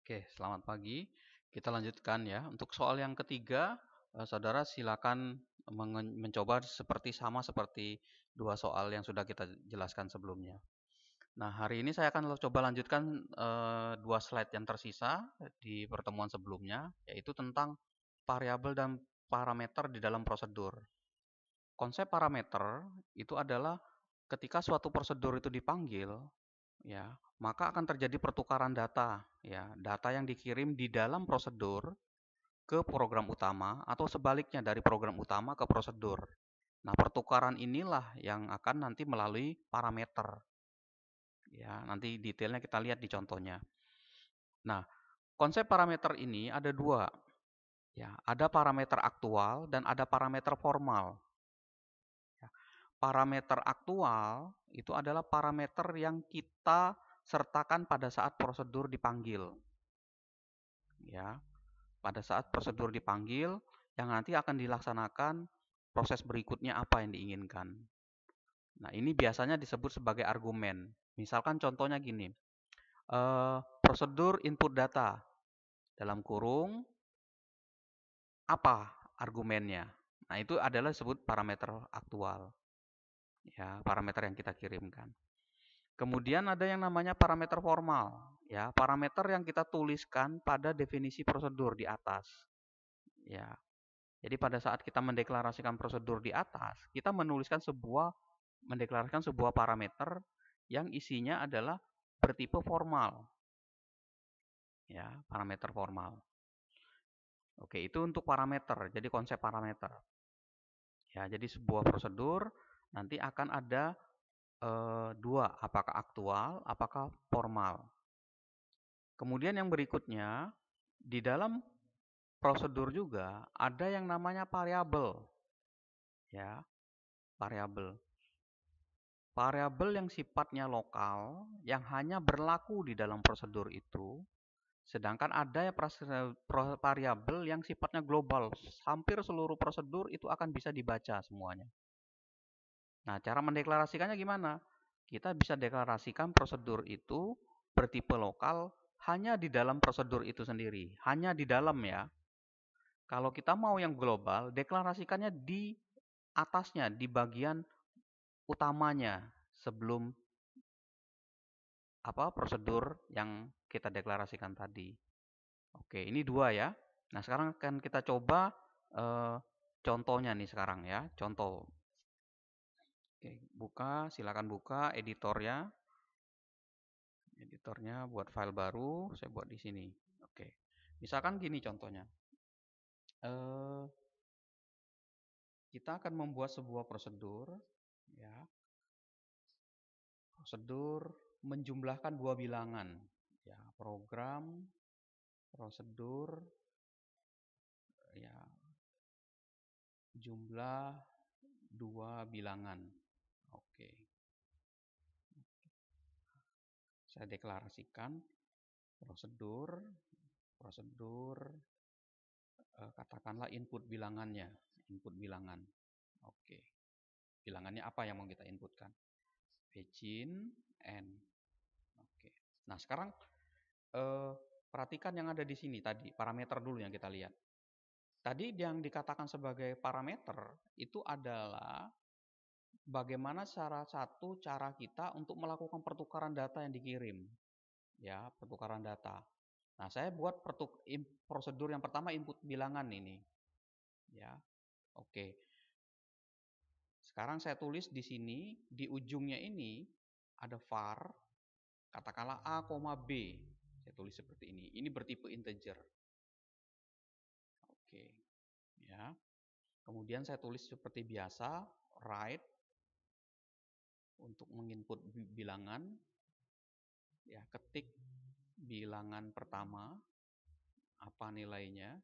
Oke, selamat pagi. Kita lanjutkan ya. Untuk soal yang ketiga, saudara silakan mencoba sama seperti dua soal yang sudah kita jelaskan sebelumnya. Nah, hari ini saya akan coba lanjutkan dua slide yang tersisa di pertemuan sebelumnya, yaitu tentang variabel dan parameter di dalam prosedur. Konsep parameter itu adalah ketika suatu prosedur itu dipanggil, ya, maka akan terjadi pertukaran data, ya, data yang dikirim di dalam prosedur ke program utama atau sebaliknya dari program utama ke prosedur. Nah, pertukaran inilah yang akan nanti melalui parameter. Ya, nanti detailnya kita lihat di contohnya. Nah, konsep parameter ini ada dua. Ya, ada parameter aktual dan ada parameter formal. Ya, parameter aktual itu adalah parameter yang kita sertakan pada saat prosedur dipanggil. Ya, pada saat prosedur dipanggil, yang nanti akan dilaksanakan proses berikutnya apa yang diinginkan. Nah, ini biasanya disebut sebagai argumen. Misalkan contohnya gini, prosedur input data, dalam kurung, apa argumennya. Nah, itu adalah disebut parameter aktual. Ya, parameter yang kita kirimkan. Kemudian ada yang namanya parameter formal. Ya, parameter yang kita tuliskan pada definisi prosedur di atas. Ya, jadi pada saat kita mendeklarasikan prosedur di atas, kita mendeklarasikan sebuah parameter yang isinya adalah bertipe formal. Ya, parameter formal. Oke, itu untuk parameter. Jadi konsep parameter. Ya, jadi sebuah prosedur nanti akan ada dua, apakah aktual, apakah formal. Kemudian yang berikutnya, di dalam prosedur juga ada yang namanya variabel. Ya, variabel. Variabel yang sifatnya lokal, yang hanya berlaku di dalam prosedur itu, sedangkan ada variabel yang sifatnya global. Hampir seluruh prosedur itu akan bisa dibaca semuanya. Nah, cara mendeklarasikannya gimana? Kita bisa deklarasikan prosedur itu bertipe lokal hanya di dalam prosedur itu sendiri. Hanya di dalam ya. Kalau kita mau yang global, deklarasikannya di atasnya, di bagian utamanya sebelum prosedur yang kita deklarasikan tadi. Oke, ini dua ya. Nah, sekarang akan kita coba eh, contohnya nih sekarang ya. Contoh. Oke, silakan buka editornya. Editornya buat file baru, saya buat di sini. Oke. Misalkan gini contohnya. Eh, kita akan membuat sebuah prosedur ya. Prosedur menjumlahkan dua bilangan. Ya, program prosedur ya jumlah dua bilangan. Oke. Saya deklarasikan prosedur prosedur katakanlah input bilangannya, input bilangan. Oke. Bilangannya apa yang mau kita inputkan? Begin and. Oke. Nah, sekarang perhatikan yang ada di sini tadi, parameter dulu yang kita lihat. Tadi yang dikatakan sebagai parameter itu adalah bagaimana cara kita untuk melakukan pertukaran data yang dikirim. Ya, pertukaran data. Nah, saya buat prosedur yang pertama input bilangan ini. Ya. Oke. Sekarang saya tulis di sini, di ujungnya ini ada var, katakanlah A, B. Saya tulis seperti ini. Ini bertipe integer. Oke. Ya. Kemudian saya tulis seperti biasa, write untuk menginput bilangan. Ya, ketik bilangan pertama apa nilainya.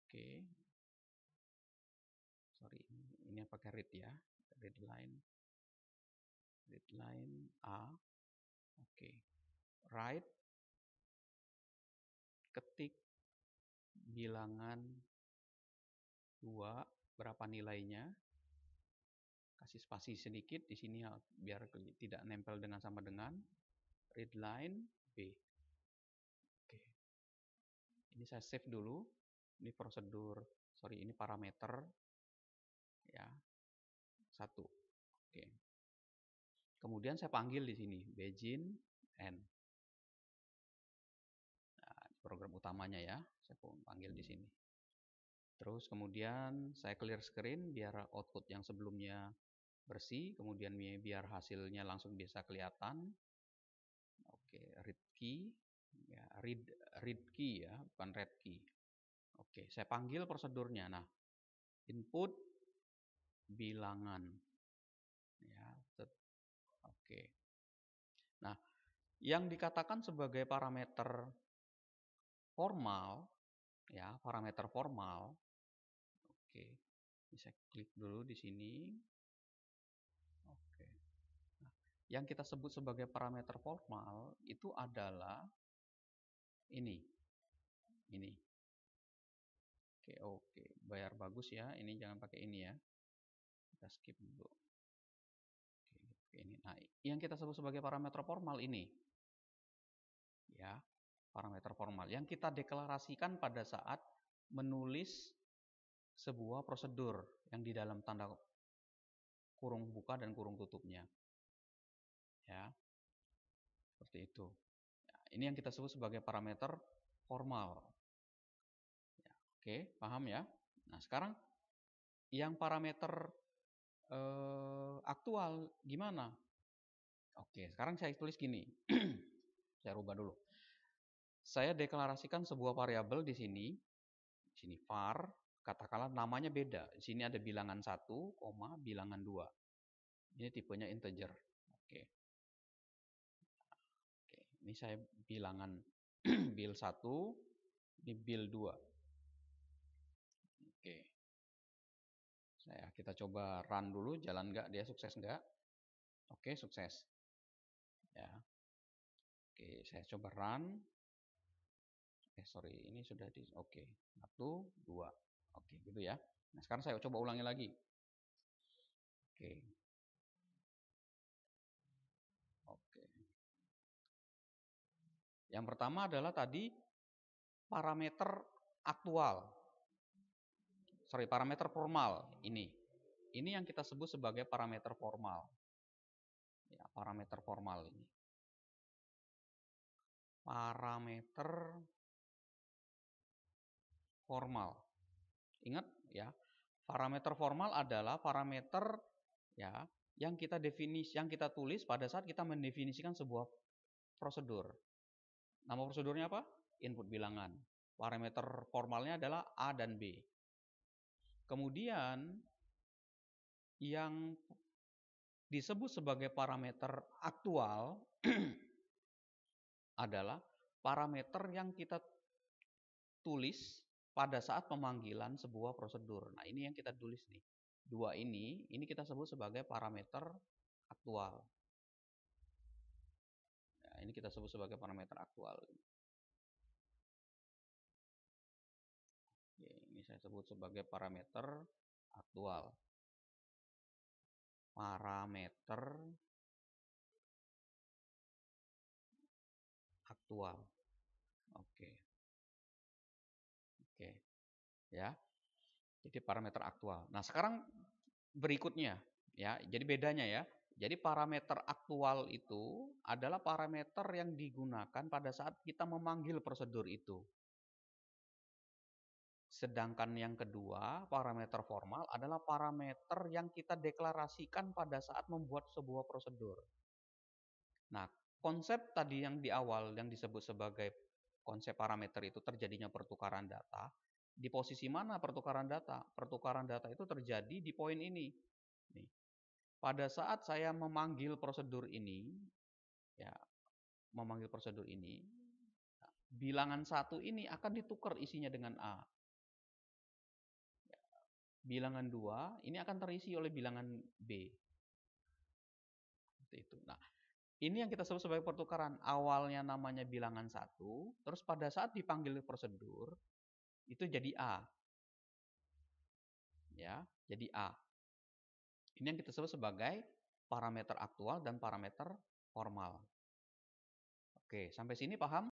Oke. Sorry, ini pakai read ya. Read line A. Oke. Write ketik bilangan 2 berapa nilainya. Kasih spasi sedikit di sini biar tidak nempel dengan sama dengan readline B. saya save dulu. Ini prosedur, sorry, ini parameter ya, 1. Oke. Kemudian saya panggil di sini begin end. Nah, program utamanya ya, saya panggil di sini. Terus kemudian saya clear screen biar output yang sebelumnya bersih, kemudian biar hasilnya langsung bisa kelihatan. Oke, read key ya, read key ya, bukan read key. Oke, saya panggil prosedurnya. Nah, input bilangan ya. Oke. Nah, yang dikatakan sebagai parameter formal ya, parameter formal. Oke. Bisa klik dulu di sini. Oke. Nah, yang kita sebut sebagai parameter formal itu adalah ini. Ini. Oke, bayar bagus ya. Ini jangan pakai ini ya. Kita skip dulu. Oke, ini. Nah, yang kita sebut sebagai parameter formal ini. Ya, parameter formal yang kita deklarasikan pada saat menulis sebuah prosedur yang di dalam tanda kurung buka dan kurung tutupnya. Ya. Seperti itu. Ya, ini yang kita sebut sebagai parameter formal. Ya, oke, paham ya? Nah, sekarang yang parameter aktual gimana? Oke, sekarang saya tulis gini. Saya rubah dulu. Saya deklarasikan sebuah variabel di sini. Di sini var, katakanlah namanya beda. Di sini ada bilangan 1, bilangan 2. Ini tipenya integer. Oke. Oke, ini saya bilangan bil 1, ini bil 2. Oke. Kita coba run dulu, jalan nggak dia, sukses nggak? Oke, sukses. Ya. Oke, saya coba run. Sorry, ini sudah di oke. 1, 2. Oke, gitu ya. Nah, sekarang saya coba ulangi lagi. Oke. Oke. Yang pertama adalah tadi parameter aktual. Sorry, parameter formal ini. Ini yang kita sebut sebagai parameter formal. Ya, parameter formal ini. Parameter formal. Ingat ya, parameter formal adalah parameter ya yang kita tulis pada saat kita mendefinisikan sebuah prosedur. Nama prosedurnya apa? Input bilangan. Parameter formalnya adalah A dan B. Kemudian yang disebut sebagai parameter aktual adalah parameter yang kita tulis pada saat pemanggilan sebuah prosedur. Nah, ini yang kita tulis nih. 2 ini kita sebut sebagai parameter aktual. Nah, ini kita sebut sebagai parameter aktual. Oke, ini saya sebut sebagai parameter aktual. Parameter aktual. Oke. Oke. Ya. Jadi parameter aktual. Nah, sekarang berikutnya ya. Jadi bedanya ya. Jadi parameter aktual itu adalah parameter yang digunakan pada saat kita memanggil prosedur itu. Sedangkan yang kedua, parameter formal adalah parameter yang kita deklarasikan pada saat membuat sebuah prosedur. Nah, konsep tadi yang di awal yang disebut sebagai konsep parameter itu terjadinya pertukaran data. Di posisi mana pertukaran data? Pertukaran data itu terjadi di poin ini. Nih. Pada saat saya memanggil prosedur ini, ya, bilangan 1 ini akan ditukar isinya dengan A. Bilangan 2 ini akan terisi oleh bilangan B. Seperti itu. Nah, ini yang kita sebut sebagai pertukaran. Awalnya namanya bilangan 1, terus pada saat dipanggil prosedur, itu jadi A. Ya, jadi A. Ini yang kita sebut sebagai parameter aktual dan parameter formal. Oke, sampai sini paham?